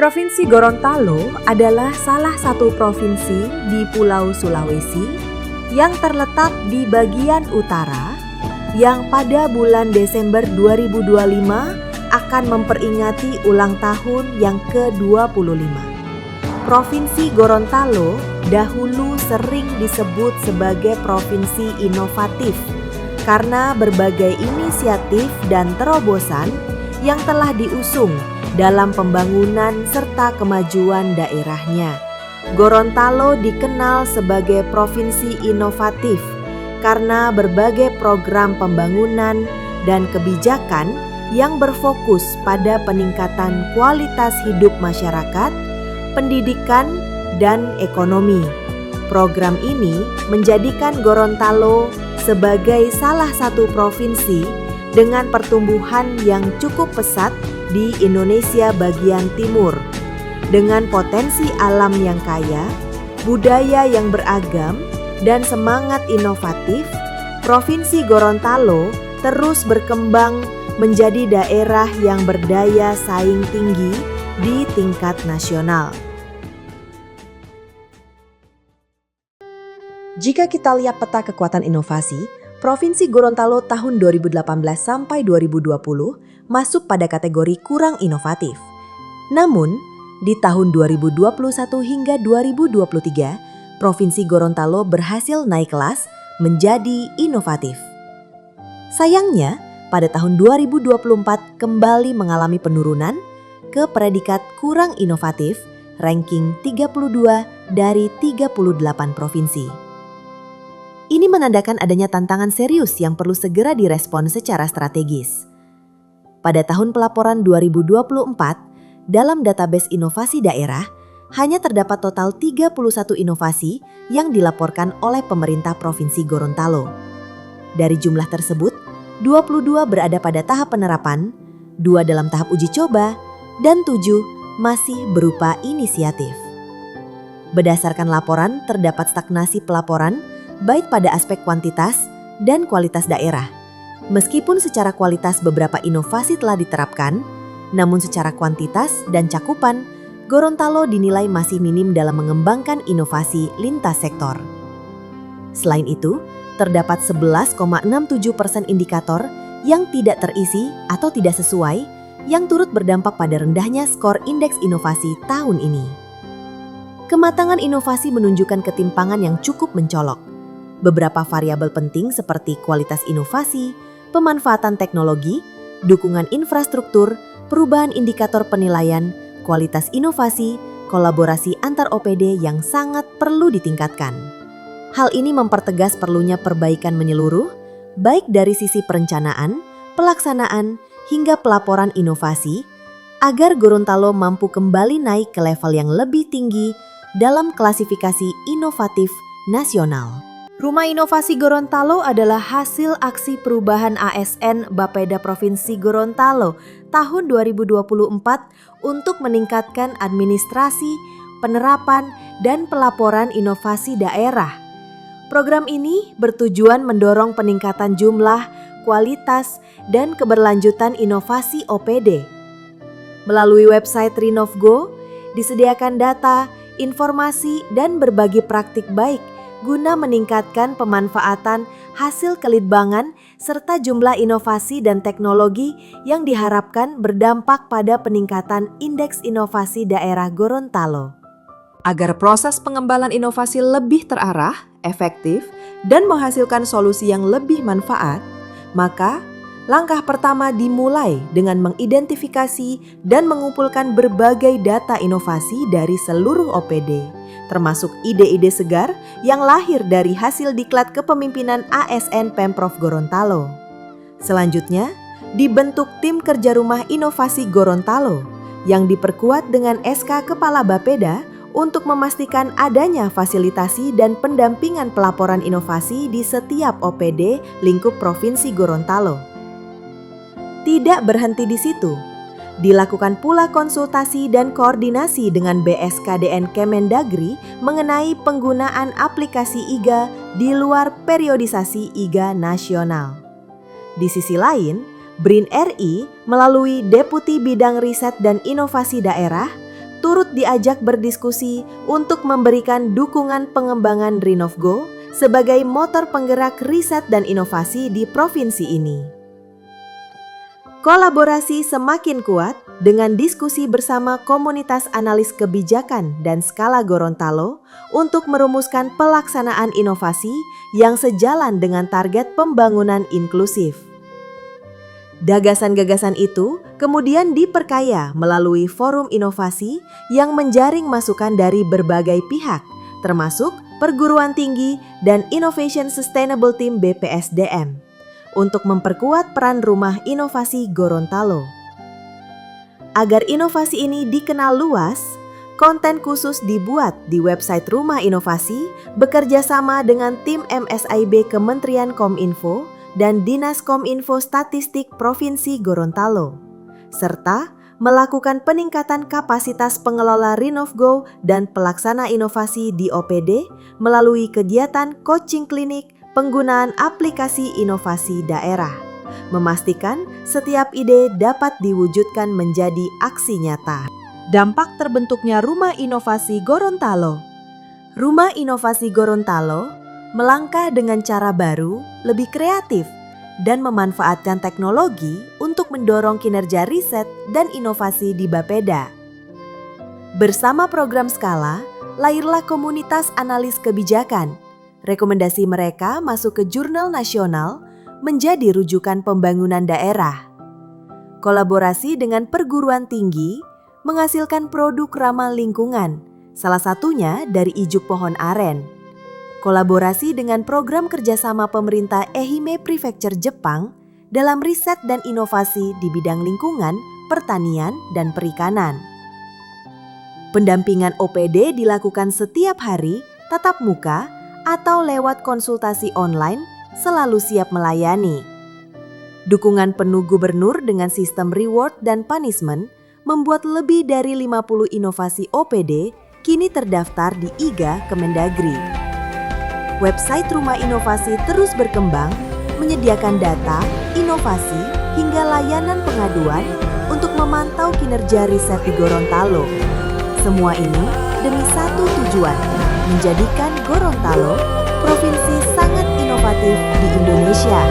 Provinsi Gorontalo adalah salah satu provinsi di Pulau Sulawesi yang terletak di bagian utara yang pada bulan Desember 2025 akan memperingati ulang tahun yang ke-25. Provinsi Gorontalo dahulu sering disebut sebagai provinsi inovatif karena berbagai inisiatif dan terobosan yang telah diusung dalam pembangunan serta kemajuan daerahnya. Gorontalo dikenal sebagai provinsi inovatif karena berbagai program pembangunan dan kebijakan yang berfokus pada peningkatan kualitas hidup masyarakat, pendidikan, dan ekonomi. Program ini menjadikan Gorontalo sebagai salah satu provinsi dengan pertumbuhan yang cukup pesat di Indonesia bagian timur. Dengan potensi alam yang kaya, budaya yang beragam, dan semangat inovatif, Provinsi Gorontalo terus berkembang menjadi daerah yang berdaya saing tinggi di tingkat nasional. Jika kita lihat peta kekuatan inovasi, Provinsi Gorontalo tahun 2018 sampai 2020 masuk pada kategori kurang inovatif. Namun, di tahun 2021 hingga 2023, Provinsi Gorontalo berhasil naik kelas menjadi inovatif. Sayangnya, pada tahun 2024 kembali mengalami penurunan ke predikat kurang inovatif, ranking 32 dari 38 provinsi. Ini menandakan adanya tantangan serius yang perlu segera direspon secara strategis. Pada tahun pelaporan 2024, dalam database inovasi daerah, hanya terdapat total 31 inovasi yang dilaporkan oleh pemerintah Provinsi Gorontalo. Dari jumlah tersebut, 22 berada pada tahap penerapan, 2 dalam tahap uji coba, dan 7 masih berupa inisiatif. Berdasarkan laporan, terdapat stagnasi pelaporan baik pada aspek kuantitas dan kualitas daerah. Meskipun secara kualitas beberapa inovasi telah diterapkan, namun secara kuantitas dan cakupan, Gorontalo dinilai masih minim dalam mengembangkan inovasi lintas sektor. Selain itu, terdapat 11,67% indikator yang tidak terisi atau tidak sesuai, yang turut berdampak pada rendahnya skor indeks inovasi tahun ini. Kematangan inovasi menunjukkan ketimpangan yang cukup mencolok. Beberapa variabel penting seperti kualitas inovasi, pemanfaatan teknologi, dukungan infrastruktur, perubahan indikator penilaian, kualitas inovasi, kolaborasi antar OPD yang sangat perlu ditingkatkan. Hal ini mempertegas perlunya perbaikan menyeluruh, baik dari sisi perencanaan, pelaksanaan, hingga pelaporan inovasi, agar Gorontalo mampu kembali naik ke level yang lebih tinggi dalam klasifikasi inovatif nasional. Rumah Inovasi Gorontalo adalah hasil aksi perubahan ASN Bapeda Provinsi Gorontalo tahun 2024 untuk meningkatkan administrasi, penerapan, dan pelaporan inovasi daerah. Program ini bertujuan mendorong peningkatan jumlah, kualitas, dan keberlanjutan inovasi OPD. Melalui website Rinovgo, disediakan data, informasi, dan berbagi praktik baik guna meningkatkan pemanfaatan hasil kelitbangan serta jumlah inovasi dan teknologi yang diharapkan berdampak pada peningkatan indeks inovasi daerah Gorontalo. Agar proses pengembangan inovasi lebih terarah, efektif, dan menghasilkan solusi yang lebih manfaat, maka langkah pertama dimulai dengan mengidentifikasi dan mengumpulkan berbagai data inovasi dari seluruh OPD, termasuk ide-ide segar yang lahir dari hasil diklat kepemimpinan ASN Pemprov Gorontalo. Selanjutnya, dibentuk tim kerja rumah inovasi Gorontalo yang diperkuat dengan SK Kepala Bapeda untuk memastikan adanya fasilitasi dan pendampingan pelaporan inovasi di setiap OPD lingkup Provinsi Gorontalo. Tidak berhenti di situ. Dilakukan pula konsultasi dan koordinasi dengan BSKDN Kemendagri mengenai penggunaan aplikasi IGA di luar periodisasi IGA nasional. Di sisi lain, BRIN RI melalui Deputi Bidang Riset dan Inovasi Daerah turut diajak berdiskusi untuk memberikan dukungan pengembangan RINOVGO sebagai motor penggerak riset dan inovasi di provinsi ini. Kolaborasi semakin kuat dengan diskusi bersama komunitas analis kebijakan dan skala Gorontalo untuk merumuskan pelaksanaan inovasi yang sejalan dengan target pembangunan inklusif. Gagasan-gagasan itu kemudian diperkaya melalui forum inovasi yang menjaring masukan dari berbagai pihak, termasuk perguruan tinggi dan Innovation Sustainable Team BPSDM, untuk memperkuat peran Rumah Inovasi Gorontalo. Agar inovasi ini dikenal luas, konten khusus dibuat di website Rumah Inovasi bekerja sama dengan tim MSIB Kementerian Kominfo dan Dinas Kominfo Statistik Provinsi Gorontalo, serta melakukan peningkatan kapasitas pengelola RINOVGO dan pelaksana inovasi di OPD melalui kegiatan coaching klinik penggunaan aplikasi inovasi daerah, memastikan setiap ide dapat diwujudkan menjadi aksi nyata. Dampak terbentuknya Rumah Inovasi Gorontalo. Rumah Inovasi Gorontalo melangkah dengan cara baru, lebih kreatif, dan memanfaatkan teknologi untuk mendorong kinerja riset dan inovasi di Bapeda. Bersama program Skala, lahirlah komunitas analis kebijakan. Rekomendasi mereka masuk ke jurnal nasional menjadi rujukan pembangunan daerah. Kolaborasi dengan perguruan tinggi menghasilkan produk ramah lingkungan, salah satunya dari ijuk pohon aren. Kolaborasi dengan program kerjasama pemerintah Ehime Prefecture Jepang dalam riset dan inovasi di bidang lingkungan, pertanian, dan perikanan. Pendampingan OPD dilakukan setiap hari, tatap muka, atau lewat konsultasi online, selalu siap melayani. Dukungan penuh gubernur dengan sistem reward dan punishment membuat lebih dari 50 inovasi OPD kini terdaftar di IGA Kemendagri. Website Rumah Inovasi terus berkembang, menyediakan data, inovasi, hingga layanan pengaduan untuk memantau kinerja riset di Gorontalo. Semua ini demi satu tujuan, menjadikan Gorontalo provinsi sangat inovatif di Indonesia.